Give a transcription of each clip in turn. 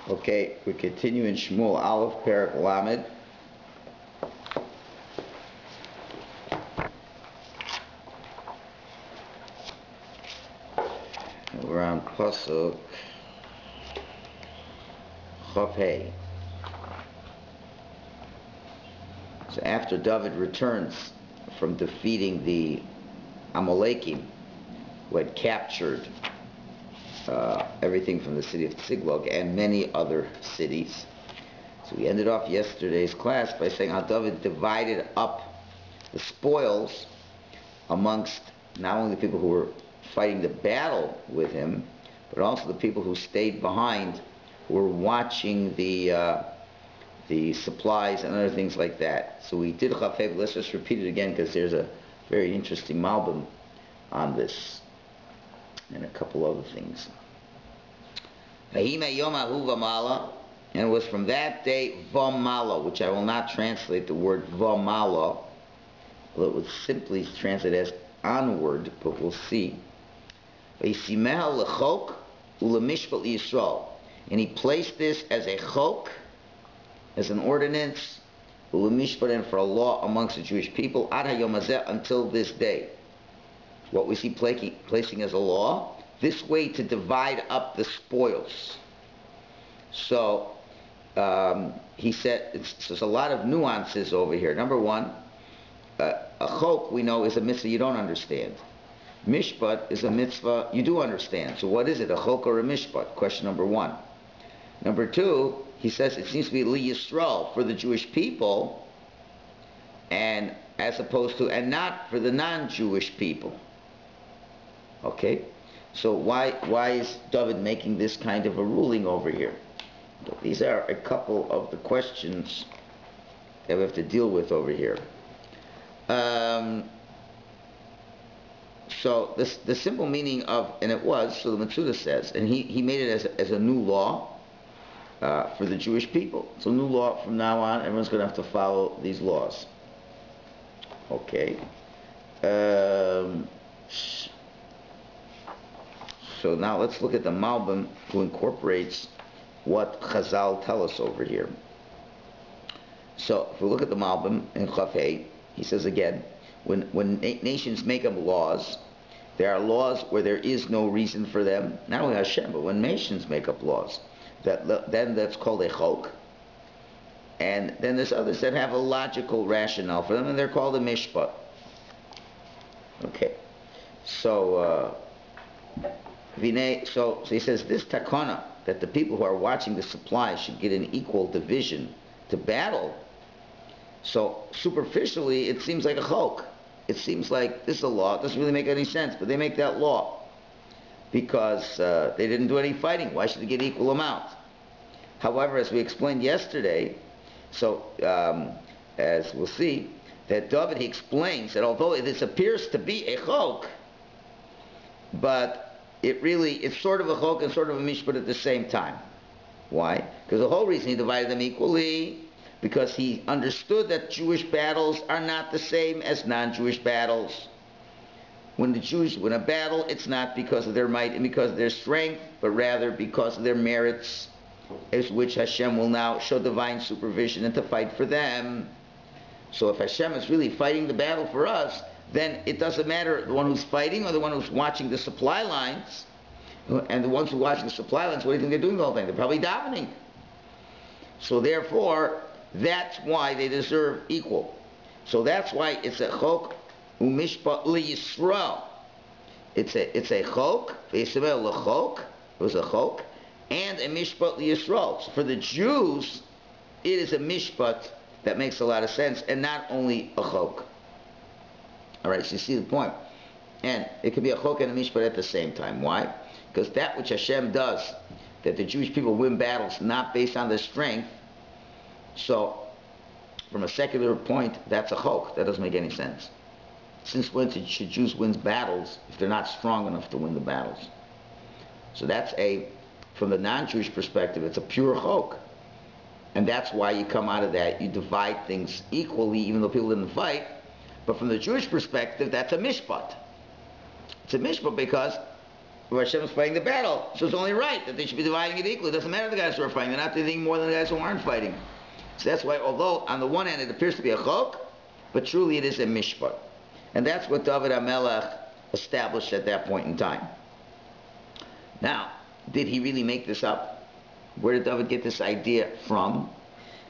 Okay, we continue in Shmuel Aleph Perek Lamed. We're on Pasuk Chaf Hey. So after David returns from defeating the Amalekim, who had captured everything from the city of Tziklag and many other cities. So we ended off yesterday's class by saying how David divided up the spoils amongst not only the people who were fighting the battle with him, but also the people who stayed behind, who were watching the supplies and other things like that. So we did Chafei, but let's just repeat it again because there's a very interesting Malbim on this and a couple other things. And it was from that day Vamala, which I will not translate the word Vamala, well, it would simply translate as onward, but we'll see. And he placed this as a chok, as an ordinance, and for a law amongst the Jewish people, until this day. What was he placing as a law? This way to divide up the spoils. So he said, there's a lot of nuances over here. Number one, a chok we know is a mitzvah you don't understand. Mishpat is a mitzvah you do understand. So what is it, a chok or a mishpat? Question number one. Number two, he says it seems to be li Yisrael, for the Jewish people, and as opposed to, and not for the non-Jewish people. Okay? So why is David making this kind of a ruling over here? These are a couple of the questions that we have to deal with over here. So the simple meaning of, and it was, so the Matsuda says, and he made it as a new law for the Jewish people. It's a new law from now on. Everyone's going to have to follow these laws. Okay. So now let's look at the Malbim, who incorporates what Chazal tell us over here. So if we look at the Malbim in Chaf Hey, he says again, when nations make up laws, there are laws where there is no reason for them. Not only Hashem, but when nations make up laws, then that's called a chok. And then there's others that have a logical rationale for them, and they're called a mishpat. Okay. So he says this takana, that the people who are watching the supply should get an equal division to battle. So superficially, it seems like a chok. It seems like this is a law. It doesn't really make any sense, but they make that law because they didn't do any fighting. Why should they get equal amount? However, as we explained yesterday, so as we'll see, that David, he explains that although this appears to be a chok, but it's sort of a chok and sort of a mishpat at the same time. Why? Because the whole reason he divided them equally, because he understood that Jewish battles are not the same as non-Jewish battles. When the Jews win a battle, it's not because of their might and because of their strength, but rather because of their merits, as which Hashem will now show divine supervision and to fight for them. So if Hashem is really fighting the battle for us, then it doesn't matter the one who's fighting or the one who's watching the supply lines. And the ones who watch the supply lines, what do you think they're doing the whole thing? They're probably davening. So therefore, that's why they deserve equal. So that's why it's a chok umishpat li Yisrael. It's a chok, v'yisrael l'chok, it was a chok, and a mishpat li Yisrael. So for the Jews, it is a mishpat that makes a lot of sense, and not only a chok. All right, so you see the point. And it could be a chok and a mishpat at the same time. Why? Because that which Hashem does, that the Jewish people win battles not based on their strength, so from a secular point, that's a chok. That doesn't make any sense. Since when should Jews win battles if they're not strong enough to win the battles? So that's from the non-Jewish perspective, it's a pure chok. And that's why you come out of that, you divide things equally, even though people didn't fight. But from the Jewish perspective, that's a mishpat. It's a mishpat because where Hashem's fighting the battle. So it's only right that they should be dividing it equally. It doesn't matter the guys who are fighting. They're not doing anything more than the guys who aren't fighting. So that's why, although on the one hand it appears to be a chok, but truly it is a mishpat. And that's what David HaMelech established at that point in time. Now, did he really make this up? Where did David get this idea from?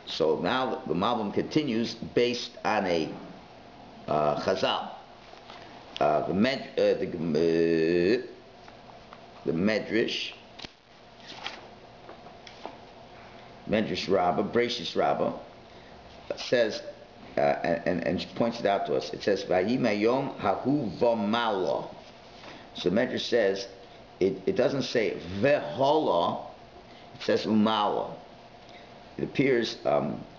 So now the Malbim continues based on a Chazal. The Medrash Rabbah, Breshis Rabbah, says, and points it out to us. It says, "Vayim hahu v'mala." So the Medrash says, it doesn't say vehola, it says umala. It appears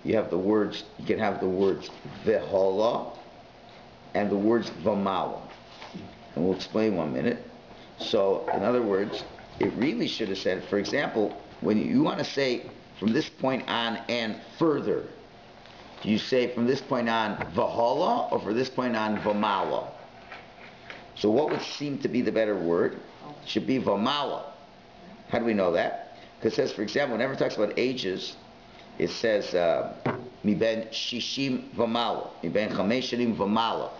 you have the words. You can have the words vehola and the words v'mala, and we'll explain 1 minute. So, in other words, it really should have said, for example, when you want to say from this point on and further, do you say from this point on v'hola or from this point on v'mala? So what would seem to be the better word? Should be v'mala. How do we know that? Because it says, for example, whenever it talks about ages, it says mi ben shishim v'mala, mi ben chamesh shanim v'mala,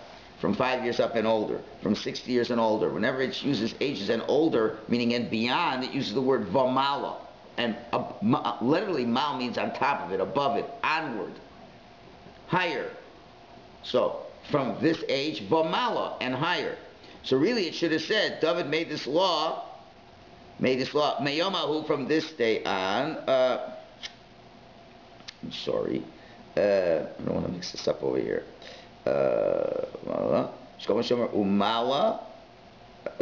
from 5 years up and older, from 60 years and older. Whenever it uses ages and older, meaning and beyond, it uses the word v'mala. And literally, mal means on top of it, above it, onward, higher. So, from this age, v'mala, and higher. So really, it should have said, David made this law, meyomahu, from this day on. I'm sorry, I don't want to mix this up over here. Umala.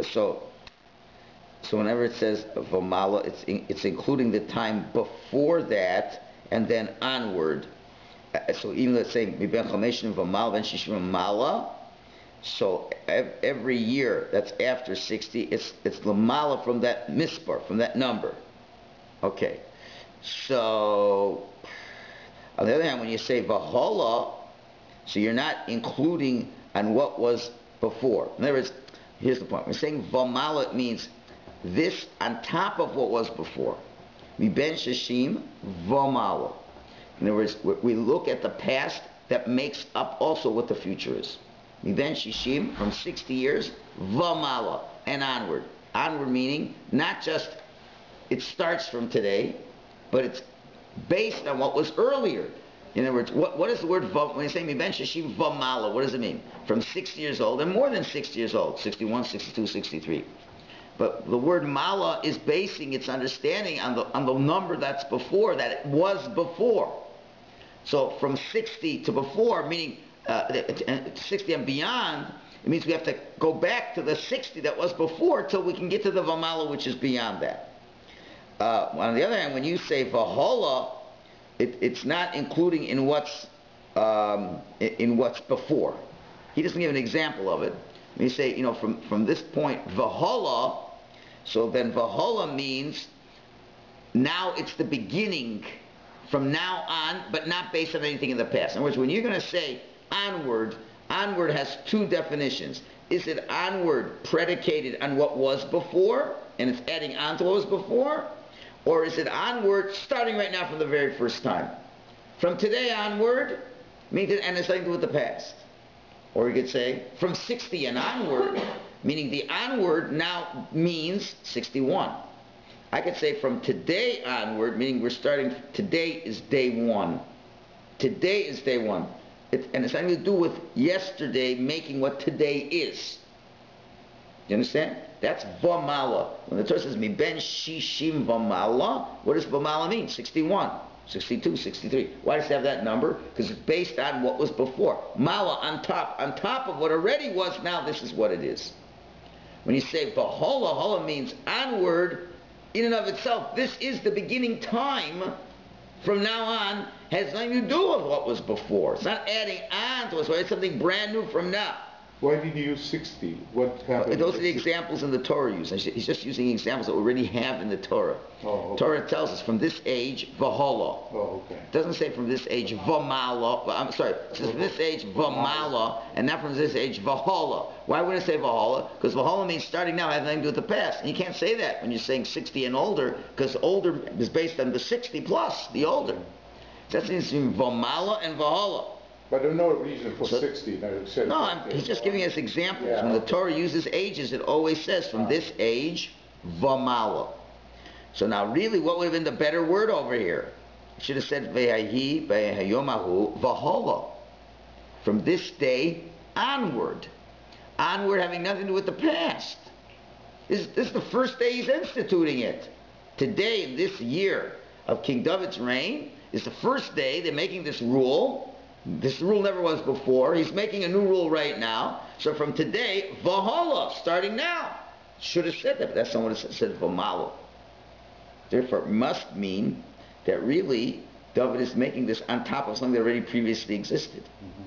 So whenever it says v'mala, it's including the time before that and then onward. So even let's say miben chameshim v'mala ben shishim v'mala. So every year that's after 60, it's lamala from that mispar, from that number. Okay. So on the other hand, when you say v'hola, so you're not including on what was before. In other words, here's the point. We're saying v'mala, it means this on top of what was before. Mi ben shishim v'mala. In other words, we look at the past that makes up also what the future is. Mi ben shishim, from 60 years, v'mala, and onward. Onward meaning not just it starts from today, but it's based on what was earlier. In other words, what is the word when you say mi ben shishim v'mala? What does it mean? From 60 years old and more than 60 years old, 61, 62, 63. But the word mala is basing its understanding on the number that's before, that it was before. So from 60 to before, meaning 60 and beyond, it means we have to go back to the 60 that was before till we can get to the v'mala, which is beyond that. On the other hand, when you say v'hola, it's not including in what's before. He doesn't give an example of it. When you say, from this point v'hola, so then v'hola means now it's the beginning from now on, but not based on anything in the past. In other words, when you're going to say onward has two definitions. Is it onward predicated on what was before, and it's adding on to what was before? Or is it onward starting right now from the very first time? From today onward, means and it's nothing to do with the past. Or you could say from 60 and onward, meaning the onward now means 61. I could say from today onward, meaning we're starting, today is day one. Today is day one. And it's nothing to do with yesterday making what today is. You understand? That's v'mala. When the Torah says mi ben shishim v'mala, what does v'mala mean? 61, 62, 63. Why does it have that number? Because it's based on what was before. Mala, on top of what already was, now this is what it is. When you say v'hola, hola means onward, in and of itself, this is the beginning time. From now on, has nothing to do with what was before. It's not adding on to us, it's something brand new from now. Why did he use 60? What happened? Those are the examples in the Torah use. He's just using examples that we already have in the Torah. Oh, okay. Torah tells us from this age, v'hola. Oh, okay. It doesn't say from this age, v'mala. I'm sorry, it says from this age, v'mala, and not from this age, v'hola. Why would it say v'hola? Because v'hola means starting now, has nothing to do with the past. And you can't say that when you're saying 60 and older, because older is based on the 60 plus, the older. That means v'mala and v'hola. But there's no reason for 60. No, he's just giving us examples. Yeah. When the Torah uses ages, it always says from this age, v'mala. So now really, what would have been the better word over here? It should have said ve'hahi ve'hayomahu v'hola. From this day onward. Onward having nothing to do with the past. This is the first day he's instituting it. Today, in this year of King David's reign, is the first day they're making this rule. This rule never was before. He's making a new rule right now. So from today, v'hola, starting now. Should have said that, but that's not what it said, v'mala. Therefore, it must mean that really David is making this on top of something that already previously existed. Mm-hmm.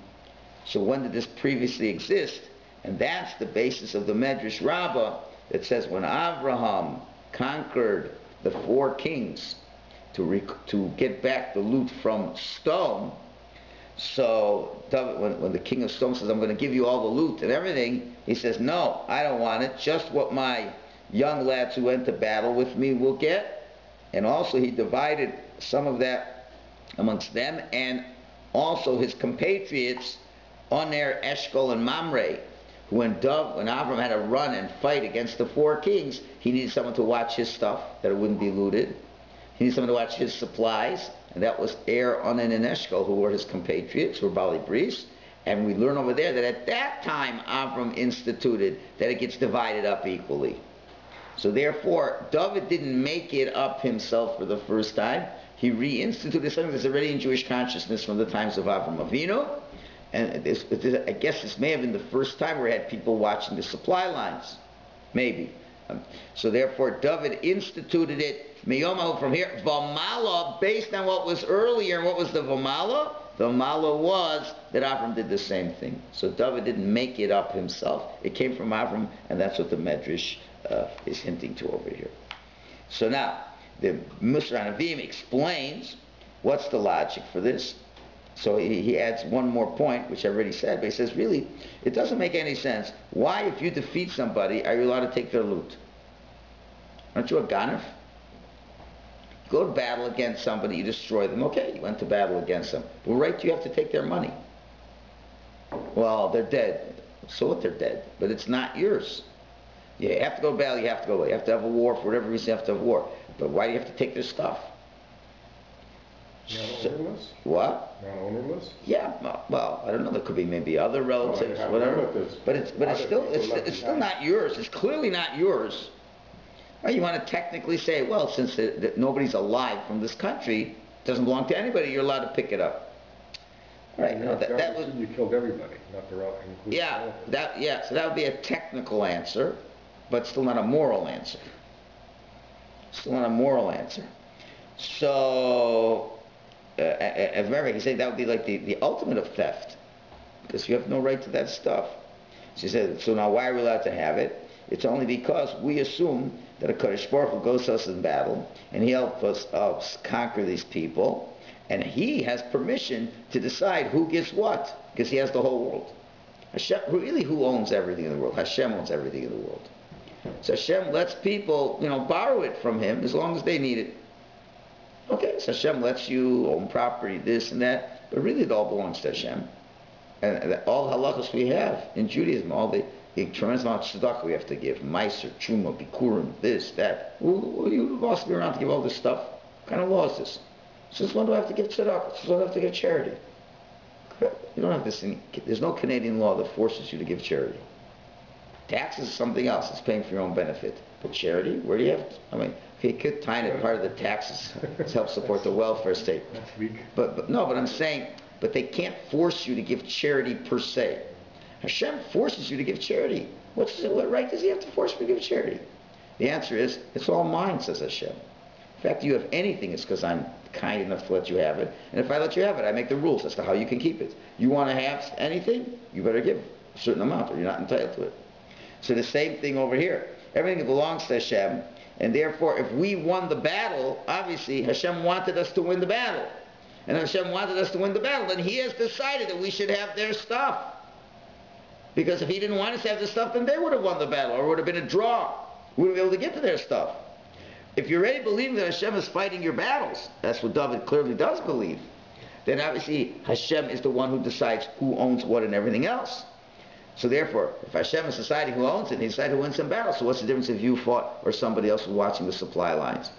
So when did this previously exist? And that's the basis of the Medrash Rabbah that says when Abraham conquered the 4 kings to get back the loot from stone. So David, when the king of stone says, I'm going to give you all the loot and everything, he says, no, I don't want it. Just what my young lads who went to battle with me will get. And also he divided some of that amongst them and also his compatriots, Oner, Eshcol, and Mamre. When Avram had to run and fight against the 4 kings, he needed someone to watch his stuff, that it wouldn't be looted. He needed someone to watch his supplies, and that was Onan, and Eshcol, who were his compatriots, who were Bali priests. And we learn over there that at that time Avram instituted that it gets divided up equally. So therefore, David didn't make it up himself for the first time. He reinstituted something that's already in Jewish consciousness from the times of Avram Avinu. And I guess this may have been the first time where we had people watching the supply lines. Maybe. So therefore, David instituted it, Miyomahu, from here, V'mala, based on what was earlier. And what was the V'mala? The V'mala was that Avram did the same thing. So David didn't make it up himself. It came from Avram, and that's what the Medrash is hinting to over here. So now, the Musar Hanavim explains what's the logic for this. So he adds one more point, which I already said, but he says, really, it doesn't make any sense. Why, if you defeat somebody, are you allowed to take their loot? Aren't you a ganef? Go to battle against somebody, you destroy them. Okay, you went to battle against them. Well, right, you have to take their money. Well, they're dead. So what, they're dead? But it's not yours. You have to go to battle, you have to go away. You have to have a war, for whatever reason you have to have a war. But why do you have to take their stuff? Not ownerless? What? Not ownerless? Yeah, well, I don't know. There could be maybe other relatives, whatever. Relatives. But it's still not yours. It's clearly not yours. Well, you want to technically say, well, since nobody's alive from this country, it doesn't belong to anybody, you're allowed to pick it up. Right? No, that was you killed everybody, not the relatives. Yeah, so that would be a technical answer, but still not a moral answer. Still not a moral answer. So, as remember, he said that would be like the ultimate of theft, because you have no right to that stuff. She said, so now why are we allowed to have it? It's only because we assume that a Kadosh Baruch Hu goes to us in battle, and he helps us conquer these people, and he has permission to decide who gets what, because he has the whole world. Hashem, really, who owns everything in the world? Hashem owns everything in the world. So Hashem lets people, borrow it from him as long as they need it. Okay, so Hashem lets you own property, this and that, but really it all belongs to Hashem. And all the halachos we have in Judaism, all the tremendous amount of tzedakah we have to give, meiser, truma, bikurim, this, that. You lost me around to give all this stuff. What kind of law is this? Since when do I have to give tzedakah? Since when do I have to give charity? You don't have this. There's no Canadian law that forces you to give charity. Taxes is something else. It's paying for your own benefit. But charity, where do you have to? You could tie it part of the taxes to help support the welfare state. That's weak. But I'm saying, but they can't force you to give charity per se. Hashem forces you to give charity. What right does he have to force you to give charity? The answer is, it's all mine, says Hashem. In fact, you have anything, it's because I'm kind enough to let you have it. And if I let you have it, I make the rules as to how you can keep it. You want to have anything, you better give. a certain amount, or you're not entitled to it. So the same thing over here. Everything belongs to Hashem, and therefore if we won the battle, obviously Hashem wanted us to win the battle. And if Hashem wanted us to win the battle, then He has decided that we should have their stuff. Because if He didn't want us to have the stuff, then they would have won the battle, or it would have been a draw. We wouldn't be able to get to their stuff. If you're already believing that Hashem is fighting your battles, that's what David clearly does believe, then obviously Hashem is the one who decides who owns what and everything else. So therefore, if Hashem is deciding who owns it, He decided who wins some battles. So what's the difference if you fought or somebody else was watching the supply lines?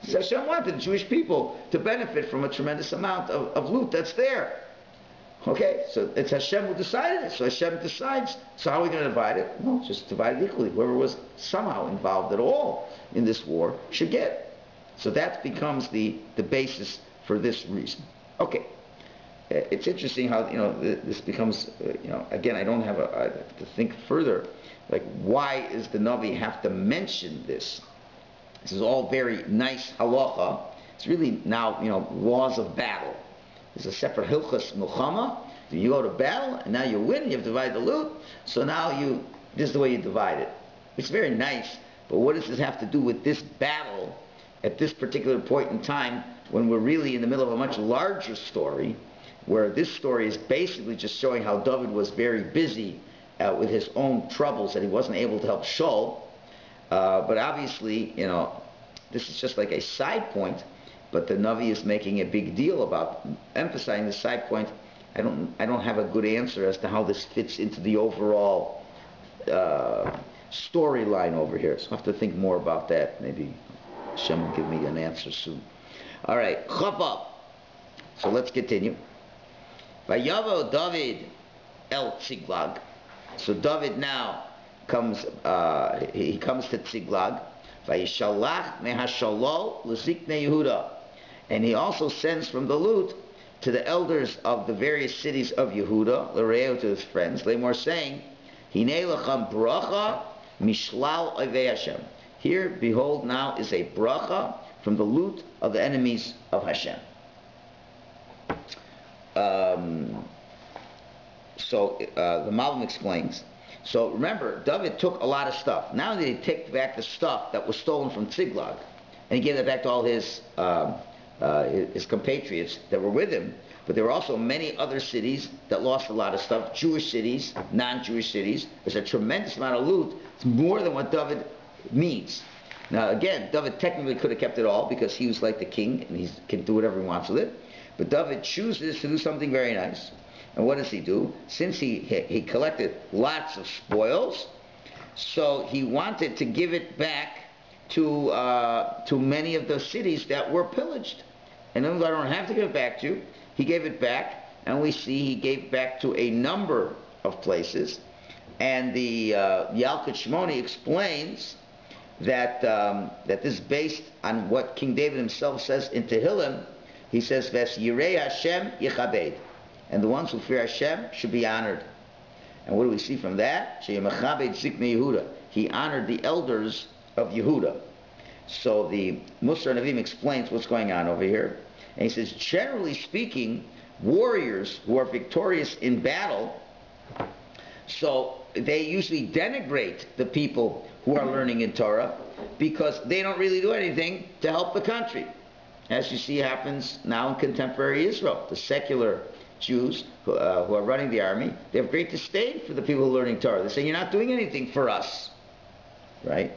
So Hashem wanted the Jewish people to benefit from a tremendous amount of loot that's there. Okay, so it's Hashem who decided it. So Hashem decides. So how are we going to divide it? No, just divide it equally. Whoever was somehow involved at all in this war should get. So that becomes the basis for this reason. Okay. It's interesting how, this becomes, again, I don't have to think further, like, why does the Navi have to mention this? This is all very nice halacha. It's really now, laws of battle. There's a separate hilchas milchama. You go to battle, and now you win, you have to divide the loot, so now this is the way you divide it. It's very nice, but what does this have to do with this battle at this particular point in time when we're really in the middle of a much larger story, where this story is basically just showing how David was very busy with his own troubles, that he wasn't able to help Shul. But obviously, this is just like a side point, but the Navi is making a big deal about emphasizing the side point. I don't have a good answer as to how this fits into the overall storyline over here. So I'll have to think more about that. Maybe Hashem will give me an answer soon. All right, Chavav. So let's continue. Vayavo David el Tziglag. So David now comes. He comes to Tziglag. Vayishalach mehashalo l'ziknei Yehuda, and he also sends from the loot to the elders of the various cities of Yehuda, l'reo, to his friends, Lemor, saying, Hinei lacham bracha mishlal ovei Hashem. Here, behold, now is a bracha from the loot of the enemies of Hashem. So the Malbim explains. So remember, David took a lot of stuff. Not only did he take back the stuff that was stolen from Tziglag, and he gave it back to all his compatriots that were with him, but there were also many other cities that lost a lot of stuff, Jewish cities, non-Jewish cities. There's a tremendous amount of loot. It's more than what David needs. Now again, David technically could have kept it all because he was like the king and he can do whatever he wants with it. But David chooses to do something very nice. And what does he do? Since he collected lots of spoils, so he wanted to give it back to many of the cities that were pillaged. And then I don't have to give it back to you. He gave it back, and we see he gave back to a number of places. And the Yalkut Shimoni explains that this is based on what King David himself says in Tehillim. He says, "Ves Yirei Hashem Yichabed," and the ones who fear Hashem should be honored. And what do we see from that? Sheyemachabed Ziknei Yehuda. He honored the elders of Yehuda. So the Musar Navim explains what's going on over here. And he says, generally speaking, warriors who are victorious in battle, so they usually denigrate the people who are learning in Torah because they don't really do anything to help the country. As you see happens now in contemporary Israel. The secular Jews who are running the army, they have great disdain for the people who are learning Torah. They say, you're not doing anything for us. Right?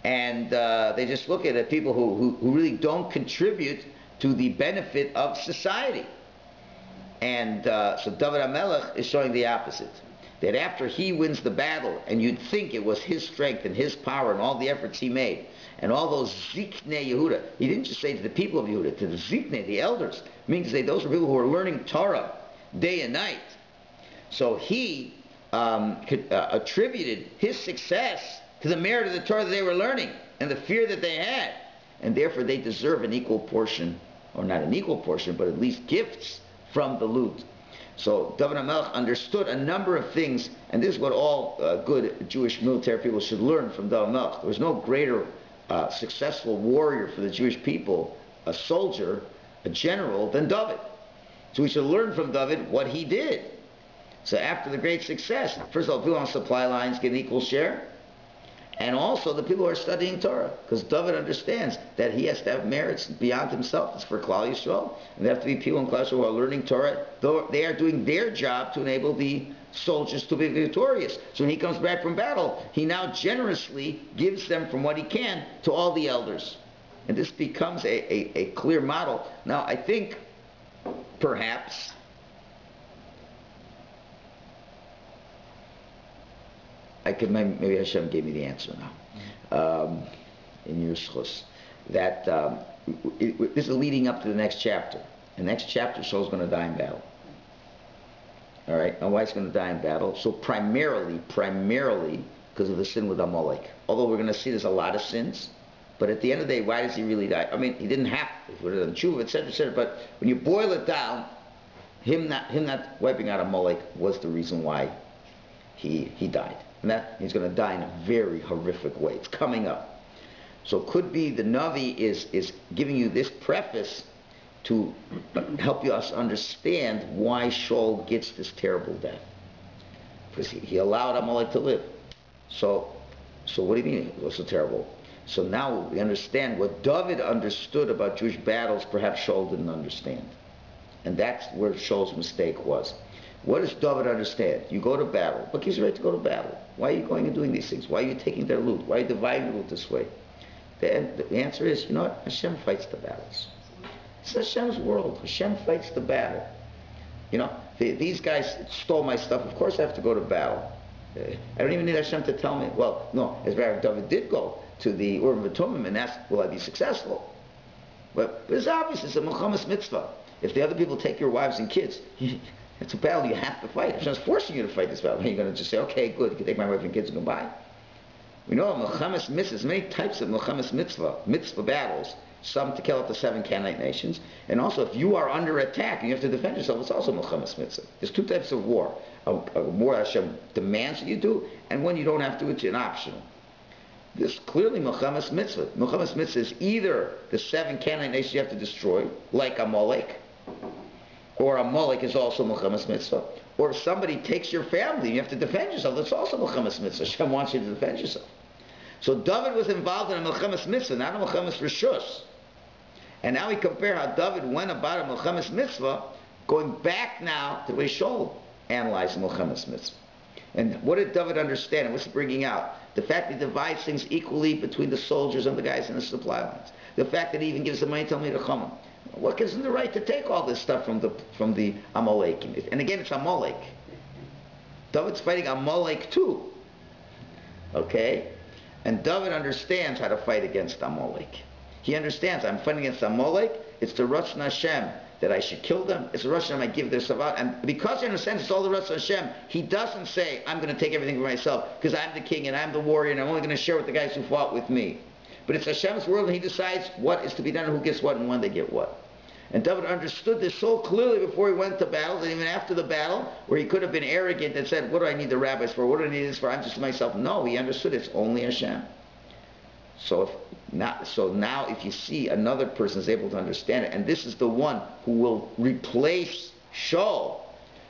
And they just look at people who really don't contribute to the benefit of society. And so David HaMelech is showing the opposite. That after he wins the battle, and you'd think it was his strength and his power and all the efforts he made, and all those Ziknei Yehuda, he didn't just say to the people of Yehuda, to the Ziknei, the elders, meaning to say those are people who are learning Torah day and night. So he attributed his success to the merit of the Torah that they were learning and the fear that they had. And therefore they deserve an equal portion, or not an equal portion, but at least gifts from the loot. So David HaMelech understood a number of things, and this is what all good Jewish military people should learn from David HaMelech. There was no greater successful warrior for the Jewish people, a soldier, a general, than David. So we should learn from David what he did. So after the great success, first of all, people on supply lines get an equal share, and also the people who are studying Torah, because David understands that he has to have merits beyond himself. It's for Klal Yisrael, and there have to be people in Klal Yisrael who are learning Torah. Though they are doing their job to enable the soldiers to be victorious. So when he comes back from battle, he now generously gives them from what he can to all the elders, and this becomes a clear model. Now I think perhaps maybe Hashem gave me the answer now, in your schus, that this is leading up to the next chapter. The next chapter, Shaul's going to die in battle. All right, now why he's going to die in battle? So primarily, because of the sin with Amalek. Although we're going to see there's a lot of sins, but at the end of the day, why does he really die? I mean, he didn't have to. He would have done tshuva, etc., etc. But when you boil it down, him not wiping out Amalek was the reason why he died. And that he's going to die in a very horrific way. It's coming up. So it could be the Navi is giving you this preface to help us understand why Shaul gets this terrible death. Because he allowed Amalek to live. So what do you mean it was so terrible? So now we understand what David understood about Jewish battles, perhaps Shaul didn't understand. And that's where Shaul's mistake was. What does David understand? You go to battle. What gives you right to go to battle? Why are you going and doing these things? Why are you taking their loot? Why are you dividing the loot this way? The answer is, you know what? Hashem fights the battles. It's Hashem's world. Hashem fights the battle. You know, these guys stole my stuff. Of course I have to go to battle. I don't even need Hashem to tell me. Well, no, as David did go to the Urim V'Tumim and ask, will I be successful? But it's obvious. It's a Muhammad's mitzvah. If the other people take your wives and kids, it's a battle you have to fight. Hashem's forcing you to fight this battle. Are you going to just say, okay, good, you can take my wife and kids and goodbye? We know Muhammad's mitzvahs, many types of Muhammad's mitzvah battles. Some to kill out the 7 Canaanite nations. And also, if you are under attack and you have to defend yourself, it's also Muhammad's mitzvah. There's 2 types of war. A war Hashem demands that you do, and one you don't have to, it's an optional. This is clearly Muhammad's mitzvah. Muhammad's mitzvah is either the 7 Canaanite nations you have to destroy, like Amalek, or Amalek is also Muhammad's mitzvah. Or if somebody takes your family and you have to defend yourself, that's also Muhammad's mitzvah. Hashem wants you to defend yourself. So David was involved in a Muhammad's mitzvah, not a Muhammad's rishus. And now we compare how David went about a Muhammad's mitzvah, going back now to the way Shaul analyzed Muhammad's mitzvah. And what did David understand? And what's he bringing out? The fact that he divides things equally between the soldiers and the guys in the supply lines. The fact that he even gives the money to Chama. What gives him the right to take all this stuff from the Amalek? And again, it's Amalek. David's fighting Amalek too. Okay? And David understands how to fight against Amalek. He understands, I'm fighting against Amalek, it's the Ratzon Hashem that I should kill them. It's the Ratzon Hashem I give their savat. And because he understands it's all the Ratzon Hashem, he doesn't say, I'm going to take everything for myself because I'm the king and I'm the warrior and I'm only going to share with the guys who fought with me. But it's Hashem's world and he decides what is to be done and who gets what and when they get what. And David understood this so clearly before he went to battle, and even after the battle, where he could have been arrogant and said, what do I need the rabbis for? What do I need this for? I'm just myself. No, he understood it's only Hashem. So now if you see another person is able to understand it, and this is the one who will replace Shaul,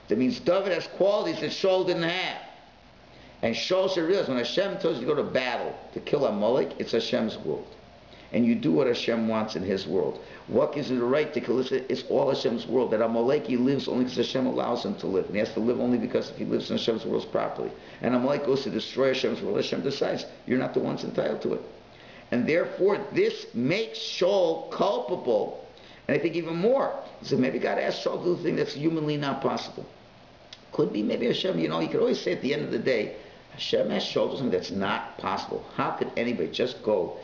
that means David has qualities that Shaul didn't have. And Shaul should realize when Hashem tells you to go to battle to kill Amalek, it's Hashem's world. And you do what Hashem wants in His world. What gives you the right to kill? It's all Hashem's world. That Amalek, he lives only because Hashem allows him to live. And he has to live only because if he lives in Hashem's world properly. And Amalek goes to destroy Hashem's world. Hashem decides, you're not the ones entitled to it. And therefore, this makes Shaul culpable. And I think even more. He said, maybe God asked Shaul to do the thing that's humanly not possible. Could be maybe Hashem, you could always say at the end of the day, Hashem asked Shaul to do something that's not possible. How could anybody just go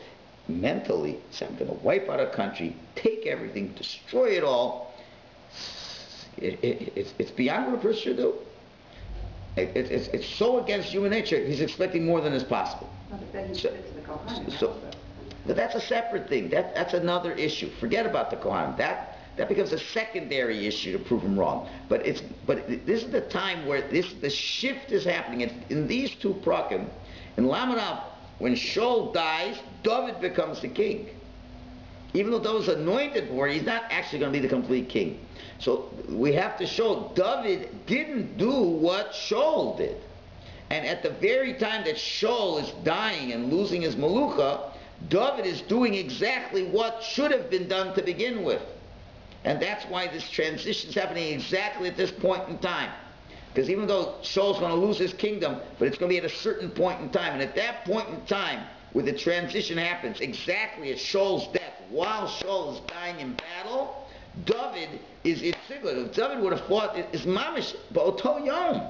mentally say, I'm going to wipe out a country, take everything, destroy it all? It's beyond what a person should do. It's so against human nature. He's expecting more than is possible. But that's a separate thing. That's another issue. Forget about the Kohanim. That becomes a secondary issue to prove him wrong. But this is the time where the shift is happening. In these 2 prakim, in Lamed Aleph, when Shaul dies, David becomes the king. Even though David was anointed for it, he's not actually going to be the complete king. So we have to show David didn't do what Shaul did. And at the very time that Shaul is dying and losing his Malucha, David is doing exactly what should have been done to begin with. And that's why this transition is happening exactly at this point in time. Because even though Shaul's going to lose his kingdom, but it's going to be at a certain point in time. And at that point in time, where the transition happens, exactly at Shaul's death, while Shaul is dying in battle, David is in Sigla. If David would have fought, it's mamish, ba'oto yom.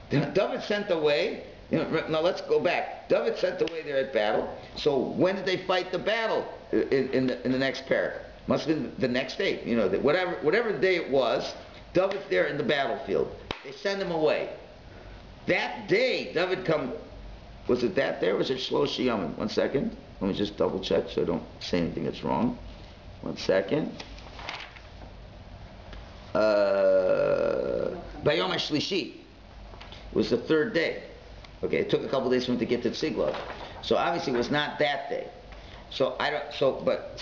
David sent away, now let's go back. David sent away there at battle. So when did they fight the battle in the next parak? Must have been the next day. Whatever day it was, David's there in the battlefield. They send him away. That day, David come. Was it that day or was it Shlosh Yamim? 1 second. Let me just double check so I don't say anything that's wrong. 1 second. Bayom HaShlishi. It was the third day. Okay, it took a couple days for him to get to Tziglag. So obviously it was not that day. So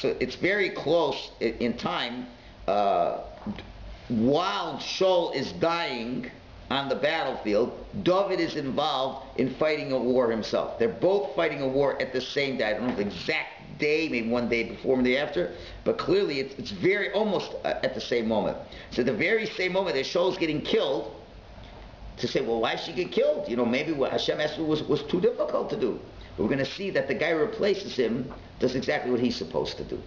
it's very close in time. While Shaul is dying on the battlefield, David is involved in fighting a war himself. They're both fighting a war at the same day. I don't know the exact day, maybe one day before, one day after, but clearly it's very almost at the same moment. So the very same moment that Shaul's getting killed, to say, well, why should she get killed? Maybe what Hashem asked was too difficult to do. But we're going to see that the guy who replaces him does exactly what he's supposed to do.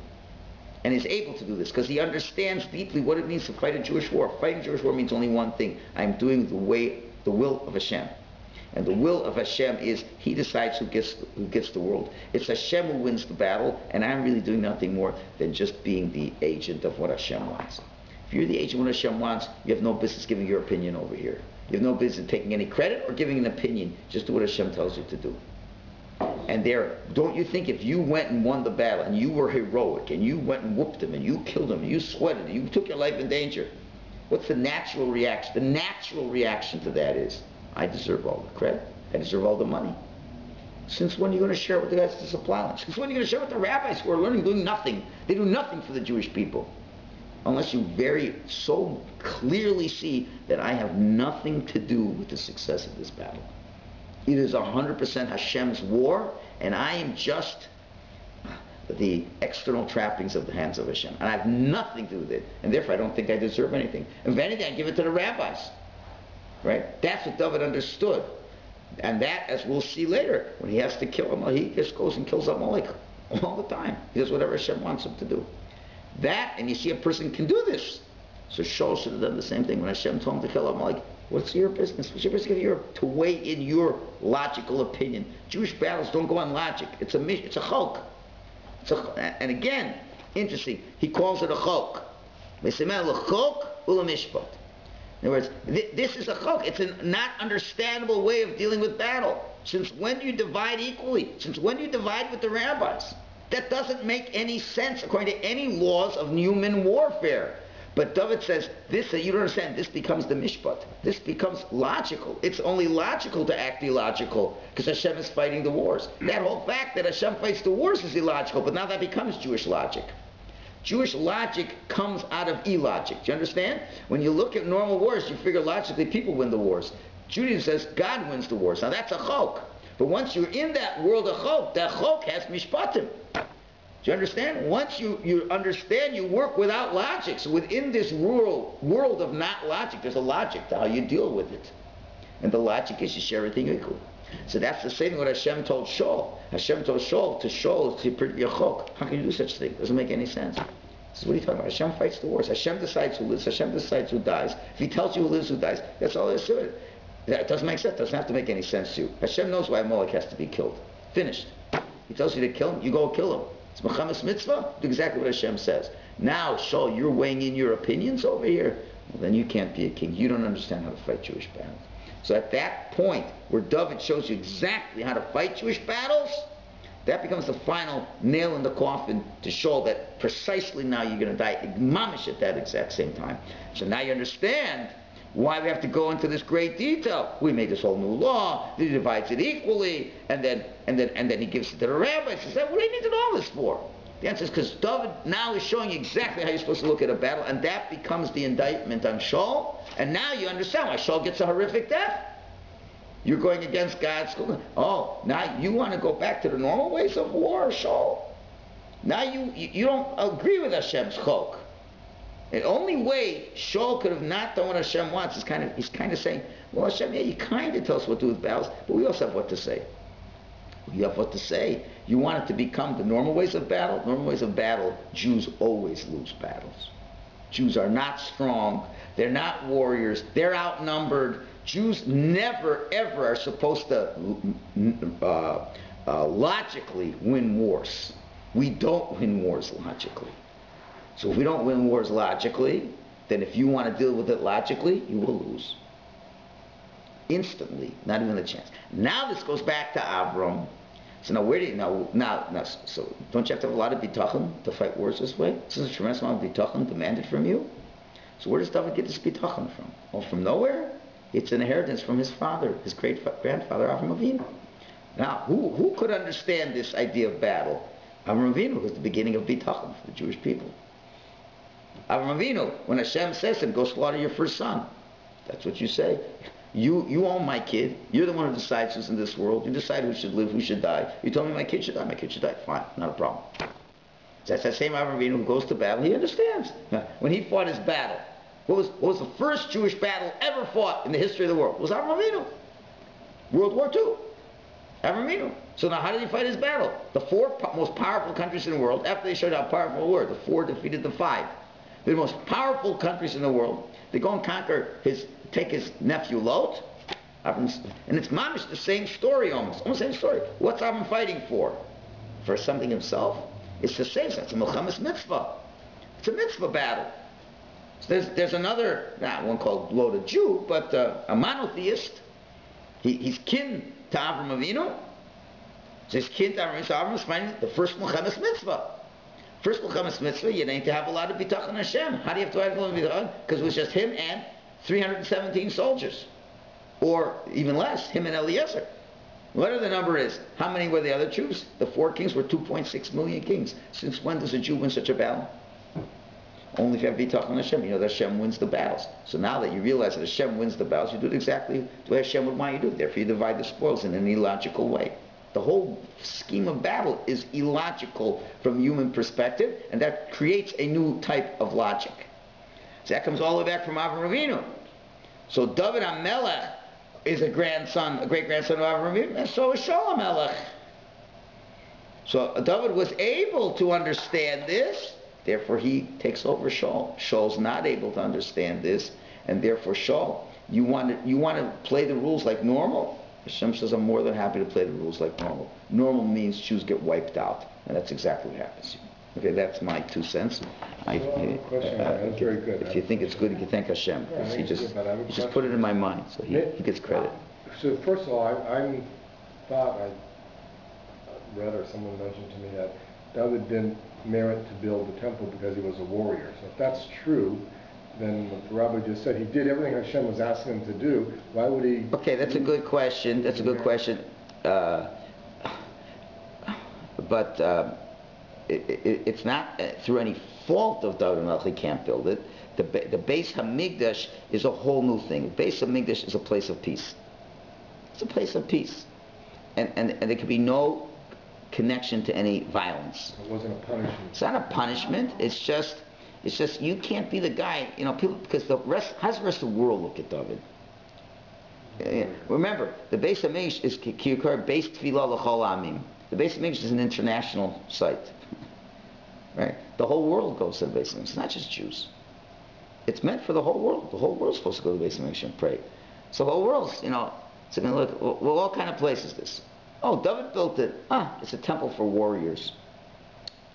And is able to do this because he understands deeply what it means to fight a Jewish war. Fighting a Jewish war means only one thing. I'm doing the will of Hashem. And the will of Hashem is He decides who gets the world. It's Hashem who wins the battle, and I'm really doing nothing more than just being the agent of what Hashem wants. If you're the agent of what Hashem wants, you have no business giving your opinion over here. You have no business taking any credit or giving an opinion. Just do what Hashem tells you to do. And don't you think if you went and won the battle and you were heroic and you went and whooped him and you killed him and you sweated and you took your life in danger, what's the natural reaction? The natural reaction to that is, I deserve all the credit. I deserve all the money. Since when are you going to share it with the guys at the supply line? Since when are you going to share it with the rabbis who are learning, doing nothing? They do nothing for the Jewish people. Unless you so clearly see that I have nothing to do with the success of this battle. It is 100% Hashem's war, and I am just the external trappings of the hands of Hashem. And I have nothing to do with it. And therefore I don't think I deserve anything. If anything, I give it to the rabbis. Right? That's what David understood. And that, as we'll see later, when he has to kill him, he just goes and kills Amalek all the time. He does whatever Hashem wants him to do. That, and you see a person can do this. So Shaul should have done the same thing when Hashem told him to kill Amalek. What's your business? What's your business to weigh in your logical opinion? Jewish battles don't go on logic. It's a chok. And again, interesting, he calls it a chok. In other words, this is a chok. It's a not understandable way of dealing with battle. Since when do you divide equally? Since when do you divide with the rabbis? That doesn't make any sense according to any laws of human warfare. But David says, you don't understand, this becomes the mishpat. This becomes logical. It's only logical to act illogical because Hashem is fighting the wars. That whole fact that Hashem fights the wars is illogical, but now that becomes Jewish logic. Jewish logic comes out of illogic. Do you understand? When you look at normal wars, you figure logically people win the wars. Judaism says God wins the wars. Now that's a chok. But once you're in that world of chok, that chok has mishpatim. Do you understand? Once you understand, you work without logic. So within this world of not logic, there's a logic to how you deal with it. And the logic is you share everything equally. So that's the same thing what Hashem told Shaul. Hashem told Shaul to prepare a chok. How can you do such a thing? It doesn't make any sense. So what are you talking about? Hashem fights the wars. Hashem decides who lives. Hashem decides who dies. If He tells you who lives, who dies, that's all there is to it. That doesn't make sense. It doesn't have to make any sense to you. Hashem knows why Amalek has to be killed. Finished. He tells you to kill him, you go kill him. It's Mechamas Mitzvah. Do exactly what Hashem says. Now, Shaul, you're weighing in your opinions over here. Well, then you can't be a king. You don't understand how to fight Jewish battles. So at that point, where David shows you exactly how to fight Jewish battles, that becomes the final nail in the coffin to show that precisely now you're going to die mamish at that exact same time. So now you understand why we have to go into this great detail. We made this whole new law. He divides it equally, and then he gives it to the rabbis. He said, "What do you need to know all this for? The answer is because David now is showing you exactly how you're supposed to look at a battle, and that becomes the indictment on Shaul. And now you understand why Shaul gets a horrific death. You're going against God's school. Oh, now you want to go back to the normal ways of war, Shaul. Now you don't agree with Hashem's chok. The only way Shaul could have not done what Hashem wants is he's kind of saying, well, Hashem, yeah, you kind of tell us what to do with battles, but we also have what to say. You have what to say. You want it to become the normal ways of battle. Normal ways of battle, Jews always lose battles. Jews are not strong. They're not warriors. They're outnumbered. Jews never, ever are supposed to logically win wars. We don't win wars logically. So if we don't win wars logically, then if you want to deal with it logically, you will lose. Instantly, not even a chance. Now this goes back to Avram. So now where do you now so don't you have to have a lot of bitachon to fight wars this way? This is a tremendous amount of bitachon demanded from you. So where does David get this bitachon from? Well, from nowhere. It's an inheritance from his father, his great grandfather Avram Avinu. Now, who could understand this idea of battle? Avram Avinu was the beginning of bitachon for the Jewish people. Avram Avinu, when Hashem says to him, go slaughter your first son, that's what you say. You own my kid. You're the one who decides who's in this world. You decide who should live, who should die. You told me my kid should die. My kid should die. Fine, not a problem. That's that same Avram Avinu who goes to battle. He understands. When he fought his battle, what was the first Jewish battle ever fought in the history of the world? It was Avram Avinu. World War II. Avram Avinu. So now how did he fight his battle? The four most powerful countries in the world, after they showed how powerful they were, the four defeated the five. They're the most powerful countries in the world. They go and take his nephew Lot, and it's mamish the same story almost the same story. What's Avram fighting for? For something himself? It's the same. It's a Milchemes mitzvah. It's a mitzvah battle. So there's another, one called Lot a Jew, but a monotheist. He's kin to Avram Avinu. So he's kin to Avram Avinu. So Avram is fighting the first Milchemes mitzvah. First Milchemes mitzvah, you need to have a lot of bitachon Hashem. How do you have to have a lot of bitachon? Because it was just him and 317 soldiers. Or even less, him and Eliezer. Whatever the number is. How many were the other Jews? The four kings were 2.6 million kings. Since when does a Jew win such a battle? Only if you have bitachon Hashem. You know that Hashem wins the battles. So now that you realize that Hashem wins the battles, you do it exactly the way Hashem would want you to do it. Therefore you divide the spoils in an illogical way. The whole scheme of battle is illogical from human perspective, and that creates a new type of logic. So that comes all the way back from Avram Avinu. So David HaMelech is a great-grandson of Avram Avinu, and so is Shaul HaMelech. So David was able to understand this, therefore he takes over Shaul. Shaul's not able to understand this, and therefore Shaul, you want to play the rules like normal? Hashem says, I'm more than happy to play the rules like normal. Normal means Jews get wiped out, and that's exactly what happens. Okay, that's my 2 cents. That's very good. If you think it's good, you can thank Hashem. He just put it in my mind, so he gets credit. So first of all, I thought I read or someone mentioned to me that David didn't merit to build the temple because he was a warrior. So if that's true, then what the rabbi just said, he did everything Hashem was asking him to do. Why would he? Okay, that's a good question. That's a good question. It's not through any fault of David HaMelech he can't build it. The Beis HaMikdash is a whole new thing. The Beis HaMikdash is a place of peace. It's a place of peace, and there could be no connection to any violence. It wasn't a punishment. It's not a punishment. It's just you can't be the guy, people, because how's the rest of the world look at David? Remember, the Beis HaMikdash is Kiyukar Beis Tfilah L'chol Amim. The Beis HaMikdash is an international site, right? The whole world goes to the Beis HaMikdash. It's not just Jews. It's meant for the whole world. The whole world's supposed to go to the Beis HaMikdash and pray. So the whole world's, it's going to look. Well, what kind of place is this? Oh, David built it. It's a temple for warriors.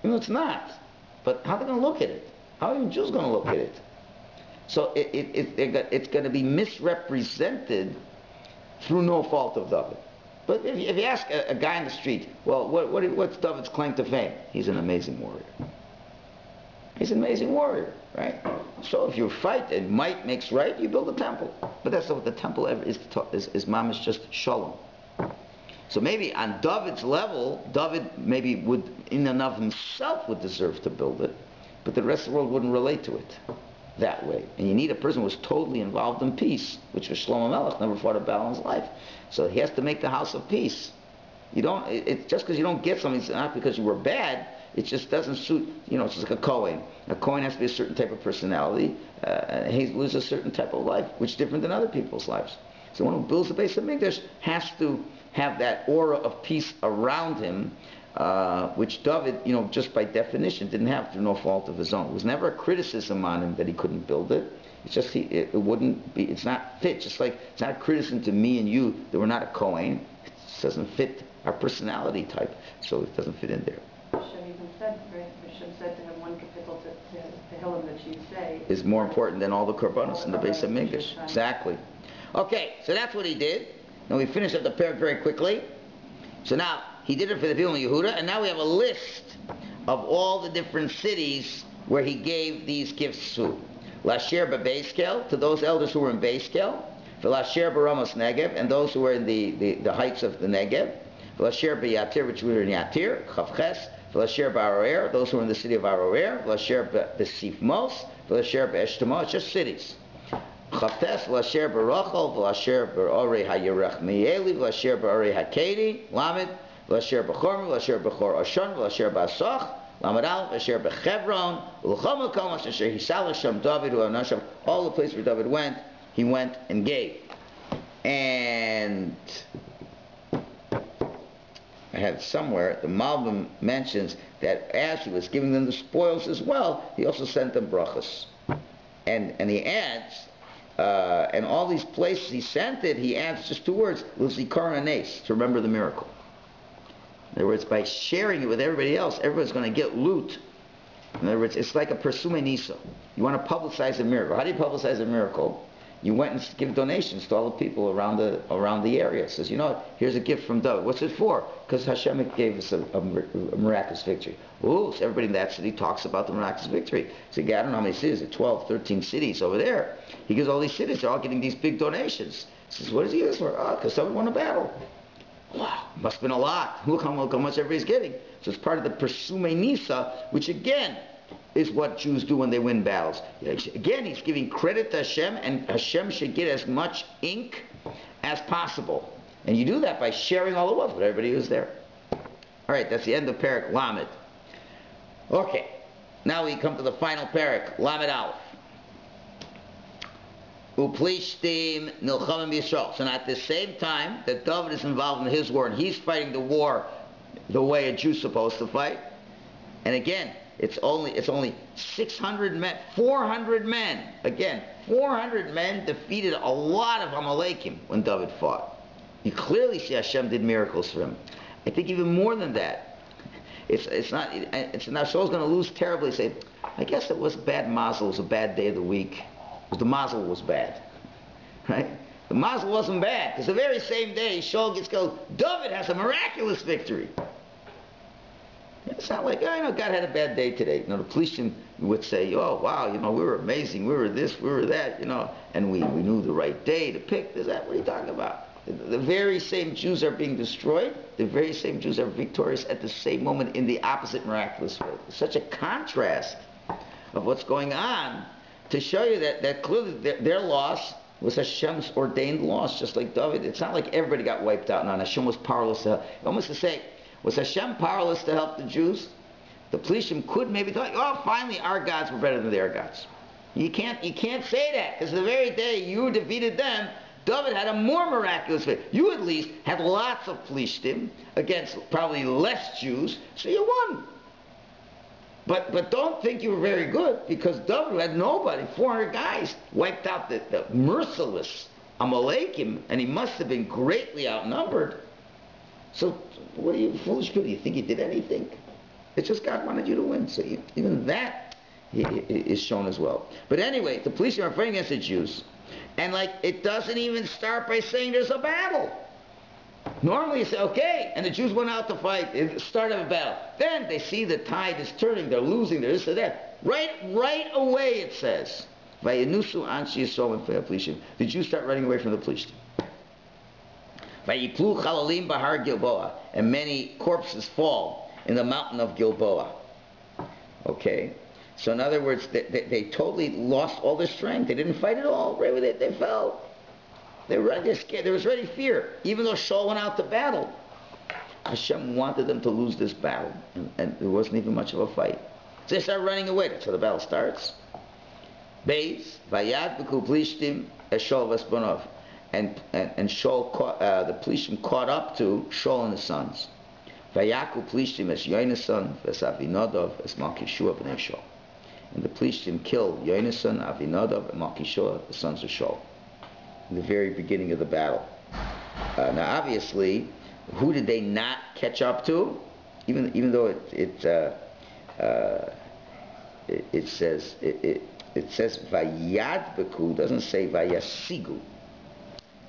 It's not. But how are they going to look at it? How are even Jews going to look at it? So it's going to be misrepresented through no fault of David. But if you ask a guy in the street, well, what's David's claim to fame? He's an amazing warrior. He's an amazing warrior, right? So if you fight and might makes right, you build a temple. But that's not what the temple ever is mamish just shalom. So maybe on David's level, David maybe would, in and of himself, would deserve to build it, but the rest of the world wouldn't relate to it that way. And you need a person who was totally involved in peace, which was Shlomo Melech, never fought a battle in his life. So he has to make the house of peace. You don't, it's just because you don't get something, it's not because you were bad, it just doesn't suit, it's just like a Kohen. A Kohen has to be a certain type of personality, he lives a certain type of life, which is different than other people's lives. So one who builds the base of Mikdash has to have that aura of peace around him, which David, just by definition didn't have through no fault of his own. It was never a criticism on him that he couldn't build it. It's just it wouldn't be, it's not fit, just like it's not a criticism to me and you that we're not a Kohen. It just doesn't fit our personality type, so it doesn't fit in there. Hashem even said, right? Hashem said to him, one kapitel to Tehillim that you say is more important than all the korbanos in the base of Mikdash. Exactly. Okay, so that's what he did. Now we finish up the parak very quickly. So now he did it for the people in Yehuda, and now we have a list of all the different cities where he gave these gifts to. Lasher b'Beiskel, to those elders who were in Beiskel. V'Lasher b'Ramos Negev, and those who were in the heights of the Negev. V'Lasher b'Yatir, which were in Yatir. Chavches. V'Lasher b'Aroer, those who were in the city of Aroer. V'Lasher b'Sifmos. V'Lasher b'Eshtemo. It's just cities. Chavtes, V'Lasher b'Rochel. V'Lasher b'Orei HaYerech Mieli. V'Lasher b'Orei HaKedi. Lamed. V'Lasher b'Chorm. V'Lasher b'Chor Oshon. V'Lasher b'Asoch. Lamed Al. V'Lasher b'Chevron. V'Lchom HaKom Asher Hisal Hashem David U'Anasham. All the places where David went, he went and gave. And I had somewhere, the Malbim mentions that as he was giving them the spoils as well, he also sent them brachas. And he adds, and all these places he sent it, he adds just two words, l'zikar hanes, to remember the miracle. In other words, by sharing it with everybody else, everybody's going to get loot. In other words, it's like a persume nisa. You want to publicize a miracle. How do you publicize a miracle? You went and give donations to all the people around the area. It says, here's a gift from David. What's it for? Because Hashem gave us a miraculous victory. Ooh, so everybody in that city talks about the miraculous victory. So I don't know how many cities, 12, 13 cities over there. He gives all these cities, they're all getting these big donations. He says, what does he use for? Oh, because someone won a battle. Wow, must have been a lot. Look how much everybody's getting. So it's part of the persume nisa, which again, is what Jews do when they win battles. Again, he's giving credit to Hashem, and Hashem should get as much ink as possible. And you do that by sharing all the wealth with everybody who's there. All right, that's the end of Parak Lamed. Okay, now we come to the final Parak, Lamed Aleph. Uplishtim nilchamim Yisrael. So at the same time that David is involved in his war, and he's fighting the war the way a Jew's supposed to fight, and again, it's only 600 men, 400 men. Again, 400 men defeated a lot of Amalekim when David fought. You clearly see Hashem did miracles for him. I think even more than that. It's not Shul's going to lose terribly. Say, I guess it was bad mazel. It was a bad day of the week. The mazel was bad, right? The mazel wasn't bad because the very same day Shul gets killed. David has a miraculous victory. It's not like, God had a bad day today. The policeman would say, oh, wow, we were amazing. We were this, we were that, and we knew the right day to pick. Is that what are you talking about? The very same Jews are being destroyed. The very same Jews are victorious at the same moment in the opposite miraculous way. It's such a contrast of what's going on to show you that clearly their loss was Hashem's ordained loss, just like David. It's not like everybody got wiped out and Hashem was powerless to, almost to say, was Hashem powerless to help the Jews? The Plishtim could maybe thought, oh, finally our gods were better than their gods. You can't say that, because the very day you defeated them, David had a more miraculous victory. You at least had lots of Plishtim against probably less Jews, so you won. But don't think you were very good, because David had nobody, 400 guys, wiped out the merciless Amalekim, and he must have been greatly outnumbered. So, what are you foolish people? You think you did anything? It's just God wanted you to win. So even that is shown as well. But anyway, the police are fighting against the Jews. And it doesn't even start by saying there's a battle. Normally you say, okay, and the Jews went out to fight, start of a battle. Then they see the tide is turning, they're losing, they're this or that. Right away it says, the Jews start running away from the Plishtim. Vayiplu chalalim bahar Gilboa, and many corpses fall in the mountain of Gilboa. Okay, so in other words, they totally lost all their strength. They didn't fight at all. Right with it, they fell. They're scared. There was already fear. Even though Shaul went out to battle, Hashem wanted them to lose this battle, and there wasn't even much of a fight. So they start running away. That's how the battle starts. Beis vayad b'ku plishtim es Shaul v'esponov, and Shaul caught, the plishtim caught up to Shaul and his sons. Vayaku plishtim es Yonasan v'Avinadav es Malkishua b'nei Shaul, and the plishtim killed Yonasan, Avinadav, and Malkishua, the sons of Shaul, in the very beginning of the battle. Now, obviously, who did they not catch up to? Even though it says vayad beku, doesn't say vayasigu.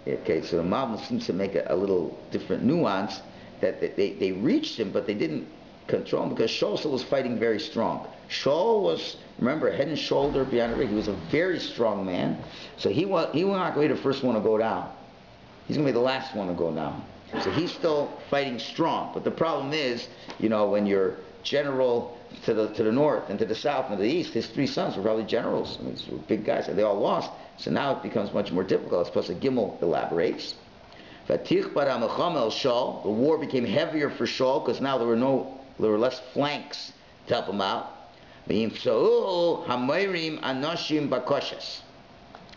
Okay, so the Malbim seems to make a little different nuance, that they reached him, but they didn't control him, because Shaul still was fighting very strong. Shaul was, remember, head and shoulder beyond everything. He was a very strong man, so he was not going to be the first one to go down. He's going to be the last one to go down. So he's still fighting strong. But the problem is, when you're general to the north and to the south and to the east, his three sons were probably generals. I mean, these were big guys, and they all lost. So now it becomes much more difficult. Plus, the Gimel elaborates. The war became heavier for Shaul, because now there were less flanks to help him out.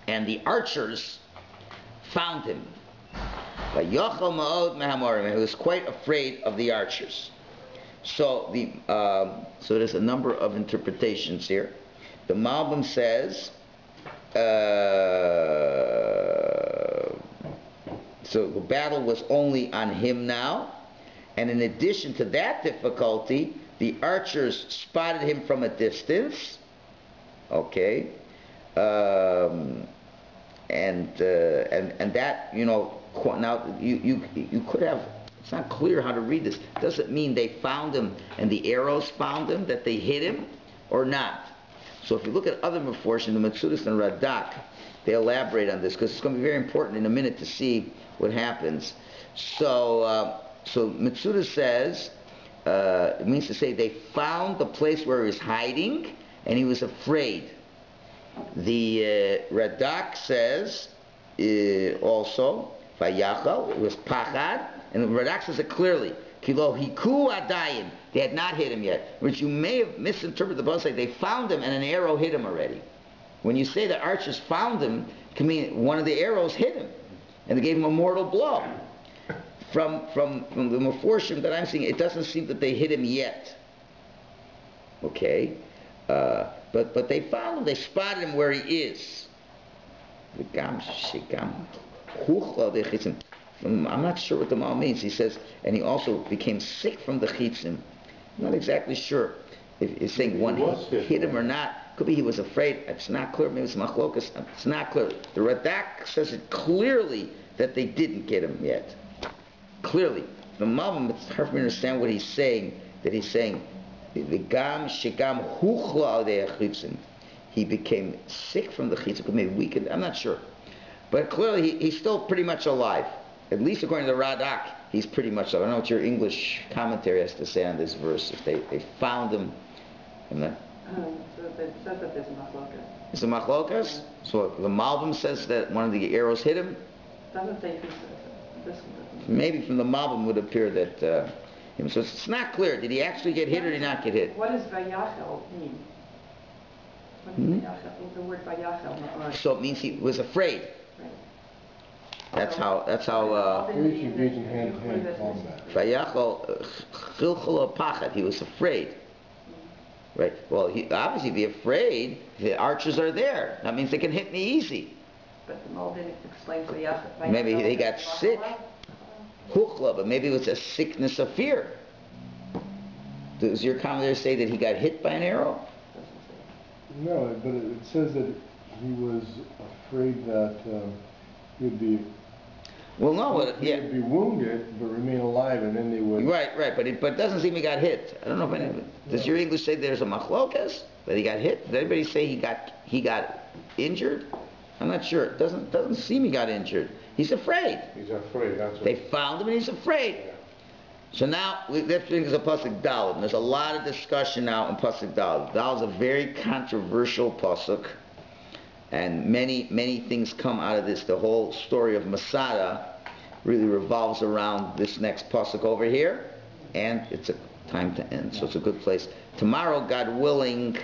And the archers found him. And he was quite afraid of the archers. So there's a number of interpretations here. The Malbim says, so the battle was only on him now, and in addition to that difficulty, the archers spotted him from a distance. Okay, and that, now you could have. It's not clear how to read this. Does it mean they found him and the arrows found him, that they hit him, or not? So if you look at other Meforshim, the Metzudas and Radak, they elaborate on this, because it's going to be very important in a minute to see what happens. So Metzudas says, it means to say they found the place where he was hiding, and he was afraid. The Radak says also, Vayachal, it was Pachad, and the Radak says it clearly. Kilo hiku adayim. They had not hit him yet. Which you may have misinterpreted the Bible, say they found him and an arrow hit him already. When you say the archers found him, it can mean one of the arrows hit him, and they gave him a mortal blow. From the Meforshim that I'm seeing, it doesn't seem that they hit him yet. Okay, but they found him. They spotted him where he is. I'm not sure what the Mal means. He says, and he also became sick from the chitzim. I'm not exactly sure if he's saying one hit him or not. Could be he was afraid. It's not clear. Maybe it's machlokas. It's not clear. The Radak says it clearly that they didn't get him yet. Clearly. The Malbim, it's hard for me to understand what he's saying. That he's saying, "V'gam shegam huchla al chitzim." He became sick from the chitzim. Maybe weakened. I'm not sure. But clearly he's still pretty much alive. At least according to the Radak, he's pretty much alive. I don't know what your English commentary has to say on this verse. If they found him. So it says that there's a machlokas. It's a machlokas? So the Malbim says that one of the arrows hit him? Doesn't say this one. Maybe from the Malbim would appear that so it's not clear. Did he actually get hit or did he not get hit? What does vayachel mean? What is vayachel? The word vayachel. So it means he was afraid. Right. That's how. Vayachel chilchol pachad. He was afraid. Right. Well, he obviously be afraid. The archers are there. That means they can hit me easy. But the Malbim explains vayachel. Maybe they got sick. Huchla, but maybe it was a sickness of fear. Does your commentator say that he got hit by an arrow? No, but it says that he was afraid that he'd be. Well, no, he'd be wounded but remain alive, and then they would. Right, but it doesn't seem he got hit. I don't know if any. Does your English say there's a machlokas that he got hit? Does anybody say he got injured? I'm not sure. It doesn't seem he got injured. He's afraid. He's afraid, that's They what. found him and he's afraid. Yeah. So now, that brings us to Pasuk Daled. And there's a lot of discussion now in Pasuk Daled. Daled is a very controversial Pasuk. And many, many things come out of this. The whole story of Masada really revolves around this next Pasuk over here. And it's a time to end. So it's a good place. Tomorrow, God willing,